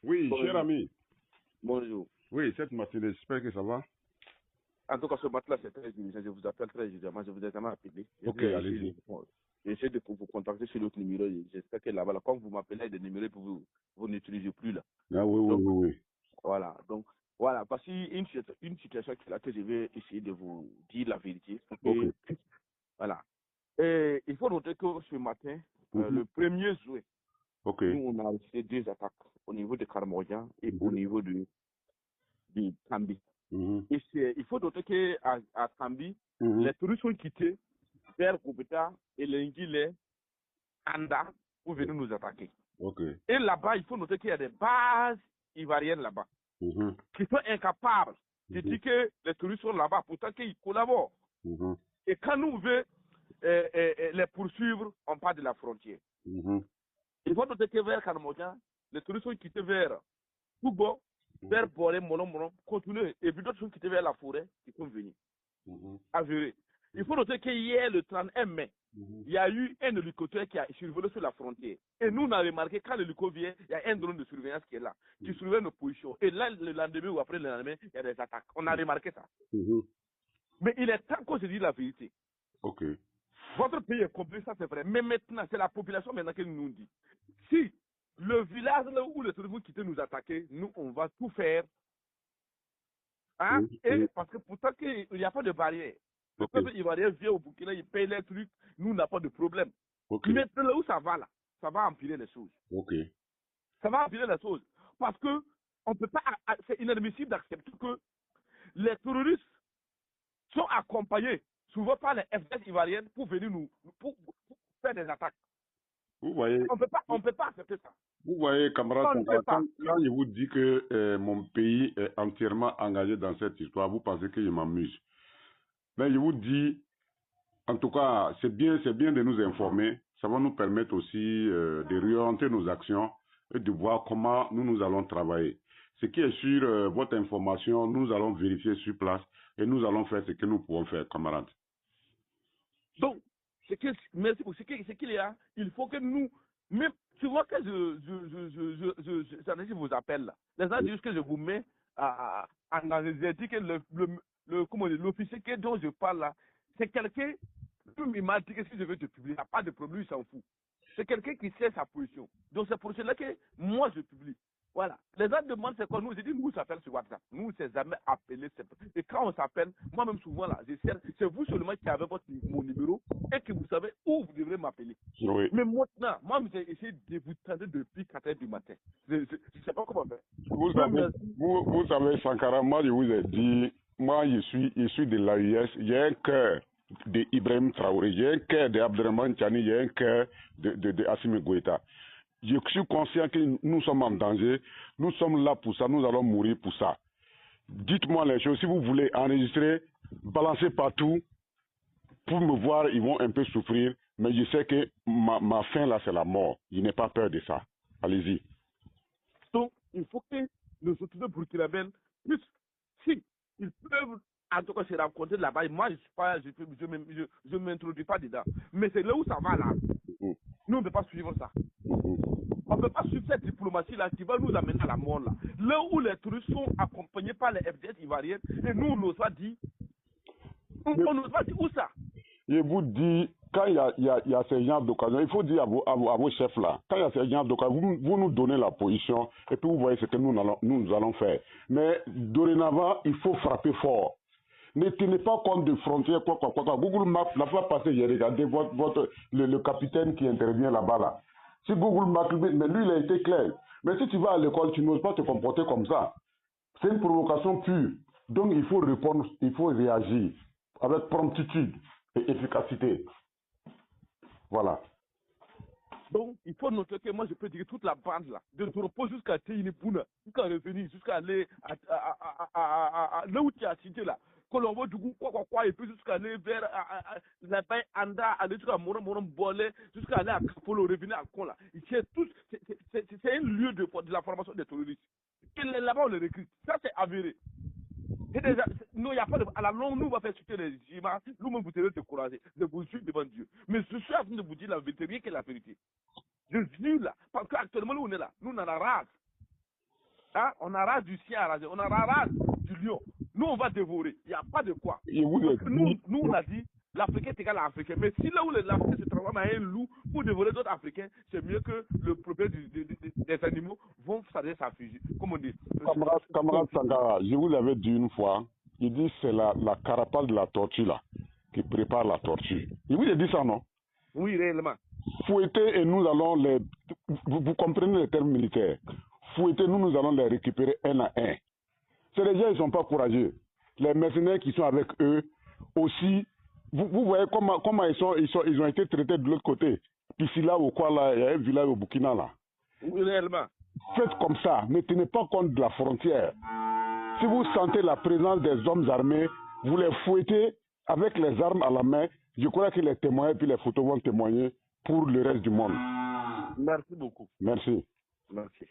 Oui, cher Bonjour. ami. Bonjour. Oui, cette matinée, j'espère que ça va. En tout cas, ce matin-là, c'est très urgent. Je vous appelle très urgemment. Je vous ai jamais appelé. Ok, allez-y. J'ai essayé de vous contacter sur l'autre numéro. J'espère que là-bas, comme vous m'appelez des numéros que vous n'utilisez plus là. Ah oui, oui, Donc, oui, oui. voilà. Donc, voilà. Parce qu'une une situation qui est là que je vais essayer de vous dire la vérité. Ok. Voilà. Et il faut noter que ce matin, Mhm. le 1er juin, Ok. nous, on a fait deux attaques au niveau de Karamorgan et au Mhm. niveau de Tambi. Mhm. Et il faut noter qu'à Tambi, Mhm. les touristes ont quitté vers Gobeta et Lengile, Anda, pour venir nous attaquer. Ok. Et là-bas, il faut noter qu'il y a des bases ivoiriennes là-bas Mhm. qui sont incapables de Mhm. dire que les touristes sont là-bas, pourtant qu'ils collaborent. Mhm. Et quand nous voulons les poursuivre, on part de la frontière. Mhm. Il faut noter que vers Kanamoja, les touristes ont quitté vers Toubo, vers Boré, Monon, continuer. Et puis d'autres sont quittés vers la forêt, qui sont venus. Mhm. Avéré. Il faut noter qu'hier, le 31 mai, Mhm. il y a eu un hélicoptère qui a survolé sur la frontière. Et nous, on a remarqué quand l'hélicoptère vient, il y a un drone de surveillance qui est là, qui surveille nos positions. Et là, le lendemain ou après le lendemain, il y a des attaques. On a remarqué ça. Mhm. Mais il est temps qu'on se dise la vérité. Ok. Votre pays est complet, ça c'est vrai. Mais maintenant, c'est la population maintenant qui nous dit. Si le village là où les touristes quittent nous attaquer, nous, on va tout faire. Hein? Oui, Et oui. parce que pourtant, il n'y a pas de barrière. Le Ok. peuple ivoirien vient au Burkina, il paye les trucs, nous, on n'a pas de problème. Ok. Maintenant, là où ça va, là, ça va empirer les choses. Ok. Ça va empirer les choses. Parce que on peut pas, c'est inadmissible d'accepter que les terroristes sont accompagnés souvent par les FDS ivoiriennes pour venir pour faire des attaques. Vous voyez, On peut pas accepter ça. vous voyez, camarade On ne peut Sankara, pas. quand je vous dis que mon pays est entièrement engagé dans cette histoire, vous pensez que je m'amuse. Mais je vous dis, en tout cas, c'est bien de nous informer. Ça va nous permettre aussi de réorienter nos actions et de voir comment nous allons travailler. Ce qui est sûr, votre information, nous allons vérifier sur place et nous allons faire ce que nous pouvons faire, camarades. Donc, merci pour ce qu'il y a. Il faut que nous, même, tu vois que ça veut dire vous appelle là. Les gens disent que je vous mets dans les éthiques, comment dire, l'officier dont je parle là, c'est quelqu'un qui m'a dit que si je veux te publier, il n'y a pas de problème, il s'en fout. C'est quelqu'un qui sait sa position. Donc c'est pour cela que moi je publie. Voilà. Les gens demandent c'est quoi nous. J'ai dit nous, on s'appelle sur WhatsApp. Nous, on s'est jamais appelé. Et quand on s'appelle, moi-même souvent là, c'est vous seulement qui avez mon numéro et que vous savez où vous devrez m'appeler. Oui. Mais maintenant, moi, j'ai essayé de vous tenter depuis 4 heures du matin. Je ne sais pas comment faire. Vous savez, Sankara, moi je vous ai dit, moi je suis de l'AIS, j'ai un cœur d'Ibrahim Traoré, j'ai un cœur d'Abderrahmane Tchani, j'ai un cœur de Assimi Goïta. Je suis conscient que nous sommes en danger, nous sommes là pour ça, nous allons mourir pour ça. Dites-moi les choses, si vous voulez enregistrer, balancez partout, pour me voir, ils vont un peu souffrir, mais je sais que ma fin là, c'est la mort. Je n'ai pas peur de ça. Allez-y. Donc, il faut que nos autorités burkinabènes puissent, si ils peuvent en tout cas se rencontrer là-bas, moi je m'introduis pas dedans. Mais c'est là où ça va là. Nous, on ne peut pas suivre ça. On ne peut pas suivre cette diplomatie-là qui va nous amener à la mort là. Là où les touristes sont accompagnés par les FDS ivoiriennes, et nous, on n'ose pas dire. On n'ose pas dire où ça. Je vous dis, quand il y a ces genres d'occasion, il faut dire à vos chefs là, quand il y a ces genres d'occasion, vous nous donnez la position et puis vous voyez ce que nous allons faire. Mais dorénavant, il faut frapper fort. Ne tenez pas compte de frontières, quoi. Google Maps, la fois passée, j'ai regardé le capitaine qui intervient là-bas là. Si Google Maps, mais lui il a été clair. Mais si tu vas à l'école, tu n'oses pas te comporter comme ça. C'est une provocation pure. Donc il faut répondre, il faut réagir avec promptitude et efficacité. Voilà. Donc, il faut noter que moi, je peux dire toute la bande là, de Toropo jusqu'à Teinipuna, jusqu'à revenir, jusqu'à aller là où tu as cité là, Colombo, du coup, quoi, et puis jusqu'à aller vers la baie Anda, aller jusqu'à Moron Bolé, jusqu'à aller à Kapolo, revenir à Kola. C'est un lieu de la formation des terroristes. Et là-bas, on les recrute. Ça, c'est avéré. Non, il n'y a pas de. À la longue, nous, on va faire chuter les images. Nous-mêmes, vous serez découragés. Je vous suis devant Dieu. Mais je suis en train de vous dire la vérité, rien que la vérité. Je suis là. Parce qu'actuellement, nous, on est là. Nous, on a la race. Hein? On a ras du chien à raser, on a ras du lion. Nous, on va dévorer. Il n'y a pas de quoi. Nous, on a dit, l'Africain est égal à l'Africain. Mais si là où l'Africain se transforme en un loup pour dévorer d'autres Africains, c'est mieux que le propriétaire des animaux vont s'adresser à Fiji. Comme on dit. Camarade Sangara, je vous l'avais dit une fois, il dit c'est la carapace de la tortue là, qui prépare la tortue. Il vous a dit ça, non? Oui, réellement. Fouetter et nous allons les... Vous comprenez les termes militaires. Fouetter, nous allons les récupérer un à un. C'est les gens, ils ne sont pas courageux. Les mercenaires qui sont avec eux aussi, vous voyez comment ils ont été traités de l'autre côté. Ici là, au quoi là, il y a un village au Burkina là. Oui, réellement. Faites comme ça, ne tenez pas compte de la frontière. Si vous sentez la présence des hommes armés, vous les fouettez avec les armes à la main. Je crois que les témoins et puis les photos vont témoigner pour le reste du monde. Merci beaucoup. Merci. Merci.